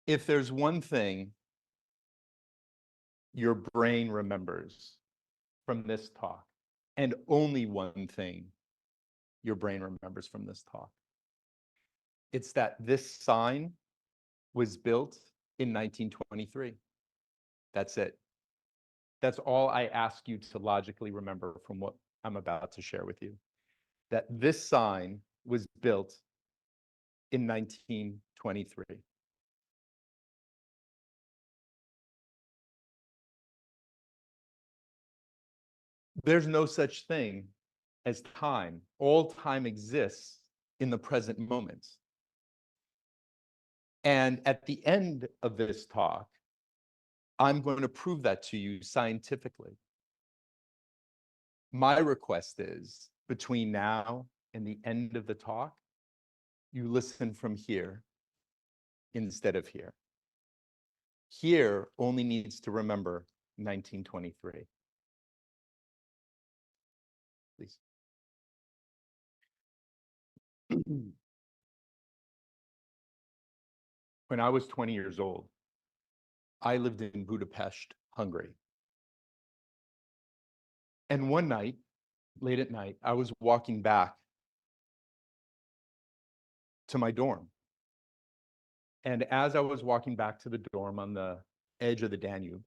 If there's one thing your brain remembers from this talk, and only one thing your brain remembers from this talk, it's that this sign was built in 1923. That's it. That's all I ask you to logically remember from what I'm about to share with you. That this sign was built in 1923. There's no such thing as time. All time exists in the present moment. And at the end of this talk, I'm going to prove that to you scientifically. My request is between now and the end of the talk, you listen from here instead of here. Here only needs to remember 1923. Please. When I was 20 years old, I lived in Budapest, Hungary. And one night, late at night, I was walking back to my dorm. And as I was walking back to the dorm on the edge of the Danube,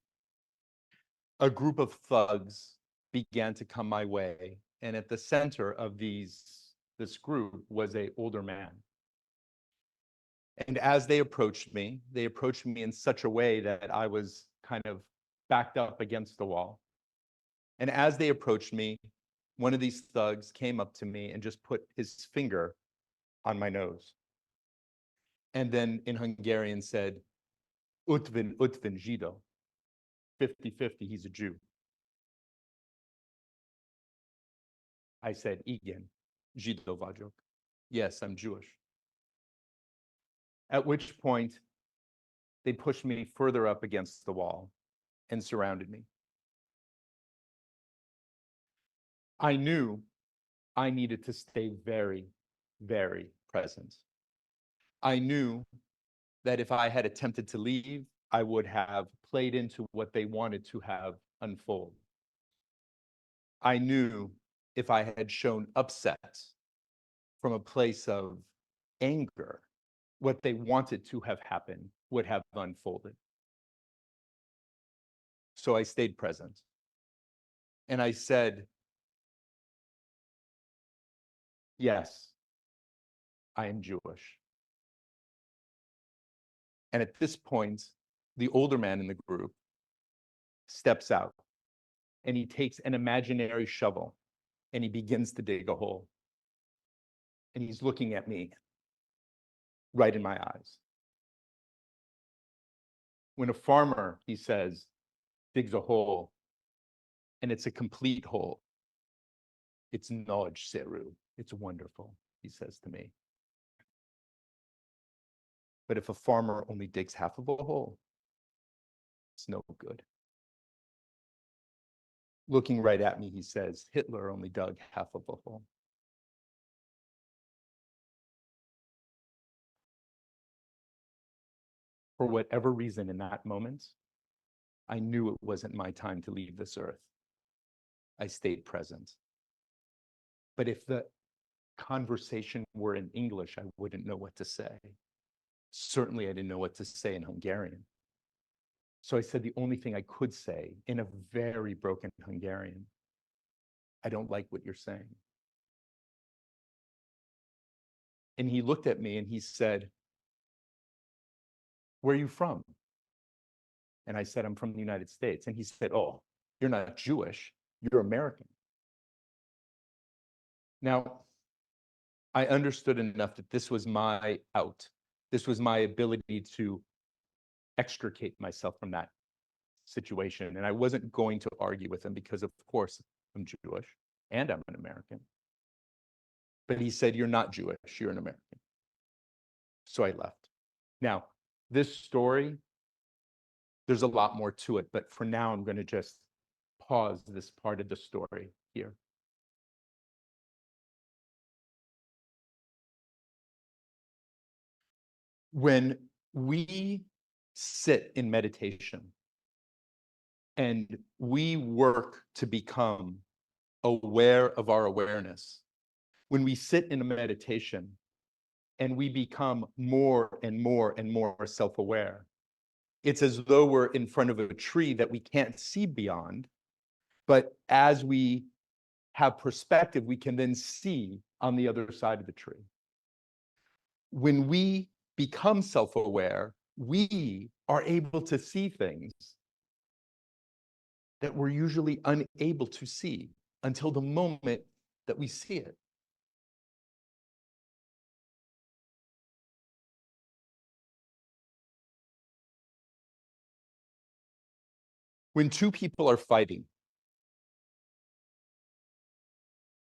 a group of thugs began to come my way. And at the center of this group was an older man. And as they approached me in such a way that I was kind of backed up against the wall. And as they approached me, one of these thugs came up to me and just put his finger on my nose. And then in Hungarian said, Utvin, Utvin, Zsidó. 50-50, he's a Jew. I said, Igen, Zsidó vagyok. Yes, I'm Jewish. At which point, they pushed me further up against the wall and surrounded me. I knew I needed to stay very, very present. I knew that if I had attempted to leave, I would have played into what they wanted to have unfold. I knew if I had shown upset from a place of anger, what they wanted to have happened would have unfolded. So I stayed present. And I said, yes, I am Jewish. And at this point, the older man in the group steps out and he takes an imaginary shovel and he begins to dig a hole. And he's looking at me right in my eyes. When a farmer, he says, digs a hole and it's a complete hole, it's knowledge, Seru. It's wonderful, he says to me. But if a farmer only digs half of a hole, it's no good. Looking right at me, he says, Hitler only dug half of a hole. For whatever reason in that moment, I knew it wasn't my time to leave this earth. I stayed present. But if the conversation were in English, I wouldn't know what to say. Certainly, I didn't know what to say in Hungarian. So I said the only thing I could say in a very broken Hungarian, I don't like what you're saying. And he looked at me and he said, where are you from? And I said, I'm from the United States. And he said, oh, you're not Jewish, you're American. Now, I understood enough that this was my out. This was my ability to extricate myself from that situation. And I wasn't going to argue with him because, of course, I'm Jewish and I'm an American. But he said, you're not Jewish, you're an American. So I left. Now, this story, there's a lot more to it, but for now, I'm going to just pause this part of the story here. When we sit in meditation and we work to become aware of our awareness, when we sit in a meditation and we become more and more and more self-aware, it's as though we're in front of a tree that we can't see beyond. But as we have perspective, we can then see on the other side of the tree. When we become self-aware, we are able to see things that we're usually unable to see until the moment that we see it. When two people are fighting,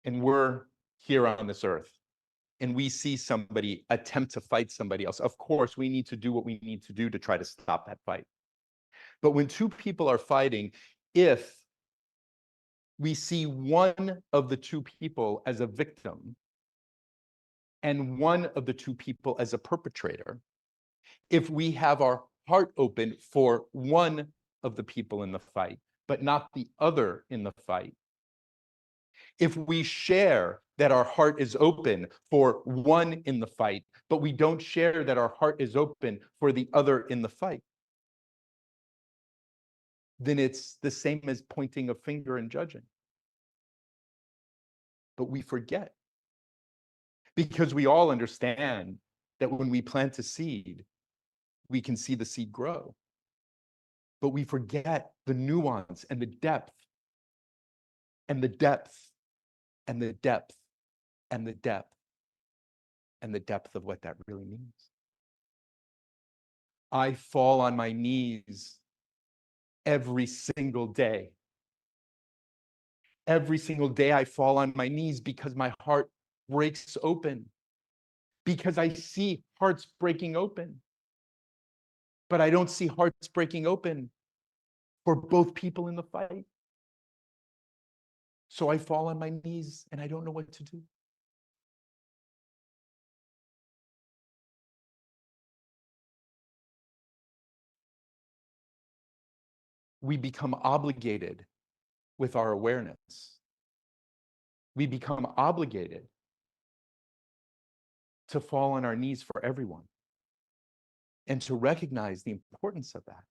and we're here on this earth, and we see somebody attempt to fight somebody else, of course, we need to do what we need to do to try to stop that fight. But when two people are fighting, if we see one of the two people as a victim and one of the two people as a perpetrator, if we have our heart open for one of the people in the fight, but not the other in the fight, if we share that our heart is open for one in the fight, but we don't share that our heart is open for the other in the fight, then it's the same as pointing a finger and judging. But we forget, because we all understand that when we plant a seed, we can see the seed grow. But we forget the nuance and the depth and the depth and the depth and the depth and the depth of what that really means. I fall on my knees every single day. Every single day I fall on my knees because my heart breaks open, because I see hearts breaking open. But I don't see hearts breaking open for both people in the fight. So I fall on my knees and I don't know what to do. We become obligated with our awareness. We become obligated to fall on our knees for everyone and to recognize the importance of that.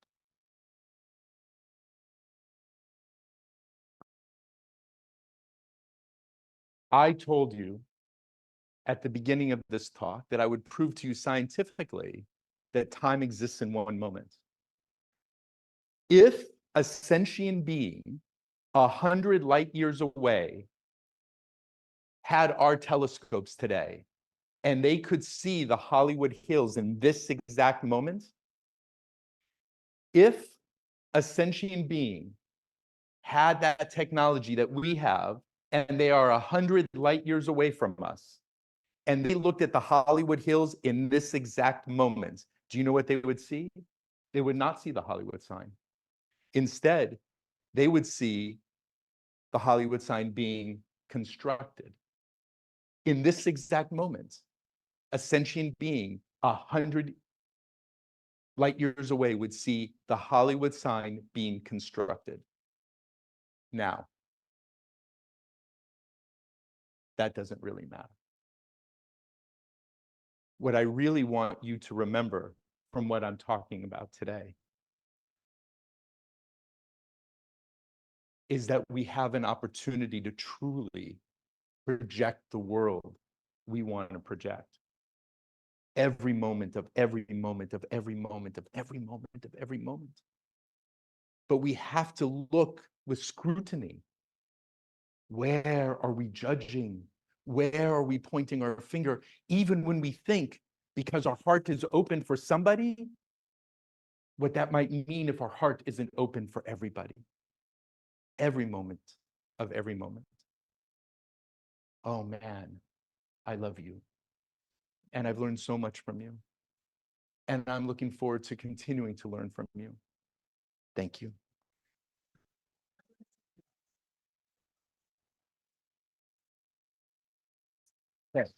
I told you at the beginning of this talk that I would prove to you scientifically that time exists in one moment. If a sentient being 100 light years away had our telescopes today and they could see the Hollywood Hills in this exact moment, if a sentient being had that technology that we have and they are 100 light years away from us, and they looked at the Hollywood Hills in this exact moment, do you know what they would see? They would not see the Hollywood sign. Instead, they would see the Hollywood sign being constructed. In this exact moment, a sentient being 100 light years away would see the Hollywood sign being constructed. Now, that doesn't really matter. What I really want you to remember from what I'm talking about today is that we have an opportunity to truly project the world we want to project. Every moment of every moment of every moment of every moment of every moment. But we have to look with scrutiny. Where are we judging? Where are we pointing our finger? Even when we think, because our heart is open for somebody, what that might mean if our heart isn't open for everybody. Every moment of every moment. Oh man, I love you. And I've learned so much from you. And I'm looking forward to continuing to learn from you. Thank you. Yes.